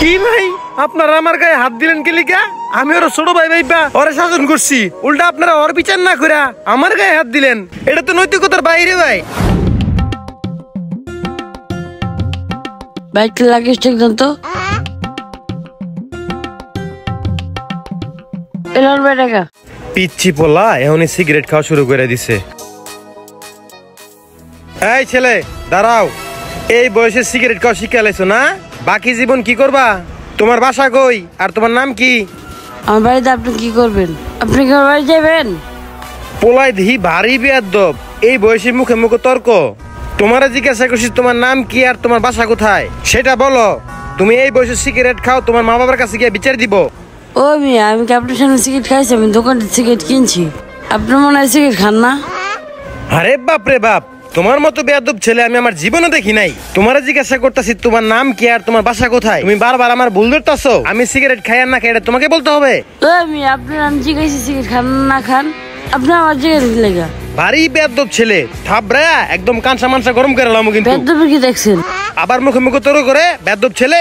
কি ভাই আপনারা আমার গায়ে হাত দিলেন কি লিগা? আমি ওর ছোট ভাই ভাইবা ওরে শাসন করছি, উল্টা আপনারা ওর বিচার না করে আমার গায়ে হাত দিলেন। এটা তো নৈতিকতার বাইরে ভাই। বাইকটা লাগিস ঠিক তো পিচ্ছি পোলা এখনই সিগারেট খাওয়া শুরু করে দিছে। এই ছেলে দাঁড়াও, এই বয়সে সিগারেট খাওয়া শিখে লাইছো না? বাকি জীবন কি করবা? তোমার বাসা কই আর তোমার নাম কি? আমার বাড়িতে আপনি কি করবেন? আপনি কি বাড়ি যাবেন? পোলাই দিহি ভারী বেয়াদব, এই বয়সে মুখে মুখে তর্ক। তোমার জিজ্ঞাসা করছি তোমার নাম কি আর তোমার বাসা কোথায়, সেটা বলো। তুমি এই বয়সে সিগারেট খাও, তোমার মা বাবার কাছে গিয়ে বিচার দিব। ও মিয়া, আমি কি আপনার সামনে সিগারেট খাইছি? আমি দোকানে সিগারেট কিনছি, আপনার মনে হয় সিগারেট খান না? আরে বাপ রে বাপ, তোমার মতো বেয়াদব ছেলে আমি আমার জীবনে দেখি নাই। তোমার জিজ্ঞাসা করতেছি তোমার নাম কি আর তোমার বাসা কোথায়, তুমি বারবার আমার ভুল ধরতেছো। আমি সিগারেট খাই আর না খাই এটা তোমাকে বলতে হবে? ও মিয়া, আপনার আমি জিজ্ঞাসা সিগারেট খান না খান, আপনি আমার জিজ্ঞাসা লেগা। ভারী বেয়াদব ছেলে, থাবড়া একদম কাঁচা মানসা গরম করে লামু। কিন্তু বেয়াদব কি দেখছেন? আবার মুখে মুখে তর্ক করে বেয়াদব ছেলে।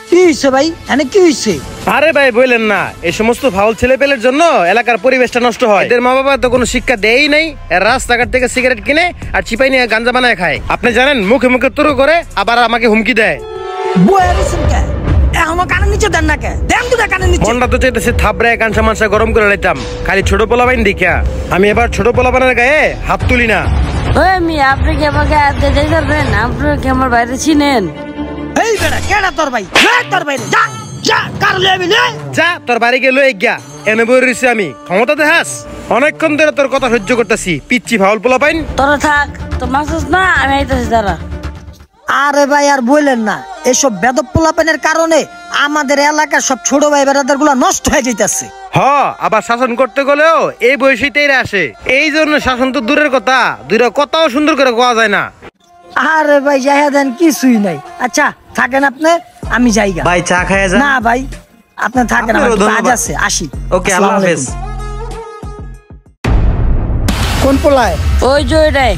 কি হইছে ভাই? এনে কি হইছে? আরে ভাই বললেন না, এই সমস্ত ফাউল ছেলে পেলের জন্য এলাকার পরিবেশটা নষ্ট হয়। এদের মা বাবা তো কোনো শিক্ষা দেয়ই নাই, রাস্তাঘাট থেকে সিগারেট কিনে আর চিপাই নিয়ে গাঞ্জা বানায় খায়। আপনি জানেন, মুখে মুখে তর্ক করে আবার আমাকে হুমকি দেয়। মনটা তো চাইতেছে থাবড়ায় কাঁচা মানসা গরম করে লাইতাম, খালি ছোট পোলা বাইন দেখা। আমি এবার ছোট পোলা বানের গায়ে হাত তুলি না। ওই মিয়া, আপনি কি আমাকে হাত দিতে পারবেন? আপনি কি আমার বাইরে চিনেন? এই বেটা কেডা তোর ভাই? তোর ভাই যা যা কার লইবি লে, যা তোর বাড়ি গিয়ে লই গিয়া। এনে বই রইছি আমি, ক্ষমতা দেখাস? অনেকক্ষণ ধরে তোর কথা সহ্য করতেছি, পিচ্ছি ফাউল পোলা পাইন। তোরা থাক, তো মাসুস না, আমি আইতাছি দাঁড়া। আরে ভাই আর বললেন না, এসব বেদব পোলাপানের কারণে আমাদের এলাকার সব ছোট ভাই বেড়াদার গুলা নষ্ট হয়ে যাইতেছে। আবার শাসন করতে গেলেও এই বয়সীতেই আসে। এই জন্য শাসন তো দূরের কথা, দুইটা কথাও সুন্দর করে কোয়া যায় না। আরে ভাই যাইয়া দেন, কিছুই নাই। আচ্ছা থাকেন আপনি, আমি যাইগা। ভাই চা খাইয়া যান। না ভাই আপনি থাকেন, আমার কাজ আছে, আসি। ওকে, আল্লাহ হাফেজ। কোন পোলায়? ওই যে ওইটাই।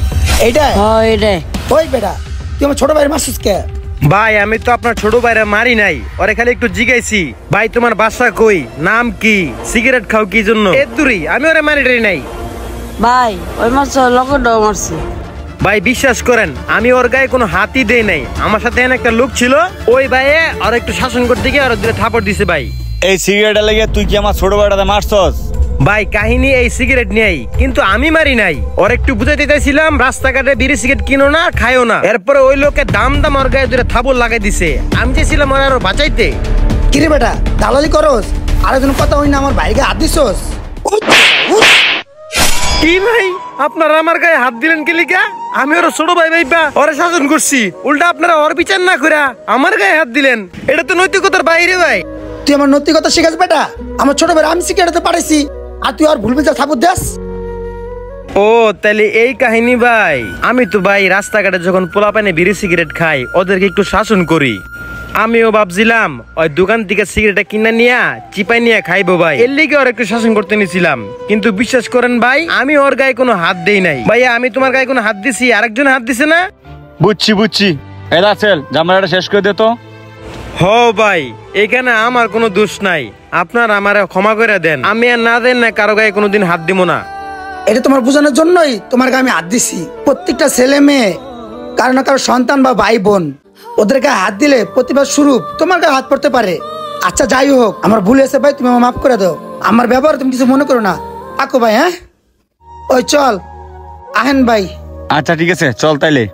এইটা? হ্যাঁ এইটাই। ওই বেটা তুই আমার ছোট ভাইয়ের মাসুস কে? ভাই আমি তো আপনার ছোট ভাইরা মারি নাই, ওরে খালি একটু জিগাইছি। ভাই তোমার বাসা কই, নাম কি, সিগারেট খাও কি জন্য, এর দূরই। আমি ওরে মারি নাই ভাই। ওই মাছ লগটাও মারছে। ভাই বিশ্বাস করেন, আমি ওর গায়ে কোনো হাতই দেই নাই। আমার সাথে একটা লোক ছিল, ওই ভাইয়ে আর একটু শাসন করতে গিয়ে আর দুটো থাপড় দিছে। ভাই এই সিগারেটের লেগে তুই কি আমার ছোট ভাইটাতে মারছস? ভাই কাহিনী এই সিগারেট নিয়েই, কিন্তু আমি মারি নাই। ওর একটু বুঝাইতে চাইছিলাম রাস্তাঘাটে বিড়ি সিগারেট কিনো না, খায়ও না। এরপরে ওই লোকে দাম ওর গায়ে দুটো থাপড় লাগাই দিছে। আমি চাইছিলাম ওর আরো বাঁচাইতে। কিরে বেটা দালালি করস? আরেকজন কথা হই না, আমার ভাইকে হাত দিছস? কি ভাই আপনারা আমার গায়ে হাত দিলেন কি লিগা? আমি ওর ছোট ভাই ভাইবা ওরে শাসন করছি, উল্টা আপনারা ওর বিচার না করে আমার গায়ে হাত দিলেন। এটা তো নৈতিকতার বাইরে ভাই। তুই আমার নৈতিকতা শিখাস বেটা? আমার ছোট ভাই আমি সিগারেটে পাঠাইছি আর তুই আর ভুল বিচার থাপুর দেস? ও তাহলে এই কাহিনী ভাই। আমি তো ভাই রাস্তাঘাটে যখন পোলাপানে বিড়ি সিগারেট খাই, ওদেরকে একটু শাসন করি। আমিও ভাবছিলাম ওই দোকান থেকে সিগারেটটা কিনা নিয়া চিপাই নিয়ে খাইবো ভাই, এর লিগে ওর একটু শাসন করতে নিছিলাম। কিন্তু বিশ্বাস করেন ভাই, আমি ওর গায়ে কোনো হাত দেই নাই। ভাইয়া আমি তোমার গায়ে কোনো হাত দিছি, আরেকজন হাত দিছে না? বুঝছি। এলা চল জামালাটা শেষ করে দে তো। ভাই এখানে আমার কোনো দোষ নাই, আপনার আমারে ক্ষমা করে দেন। আমি আর না দেন না কারো গায়ে কোনোদিন হাত দিব না। এটা তোমার বোঝানোর জন্যই তোমার গায়ে আমি হাত দিছি। প্রত্যেকটা ছেলে মেয়ে কারো না কারো সন্তান বা ভাই বোন, ওদের গায়ে হাত দিলে প্রতিবাদ স্বরূপ তোমার গায়ে হাত পড়তে পারে। আচ্ছা যাই হোক, আমার ভুল হয়েছে ভাই, তুমি আমার মাফ করে দাও। আমার ব্যবহার তুমি কিছু মনে করো না। আকো ভাই, হ্যাঁ ওই চল আহেন ভাই। আচ্ছা ঠিক আছে, চল তাইলে।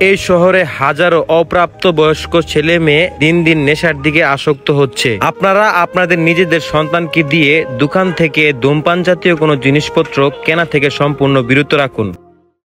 এই শহরে হাজারো অপ্রাপ্ত বয়স্ক ছেলে মেয়ে দিন দিন নেশার দিকে আসক্ত হচ্ছে। আপনারা আপনাদের নিজেদের সন্তানকে দিয়ে দোকান থেকে ধূমপান জাতীয় কোনো জিনিসপত্র কেনা থেকে সম্পূর্ণ বিরত রাখুন।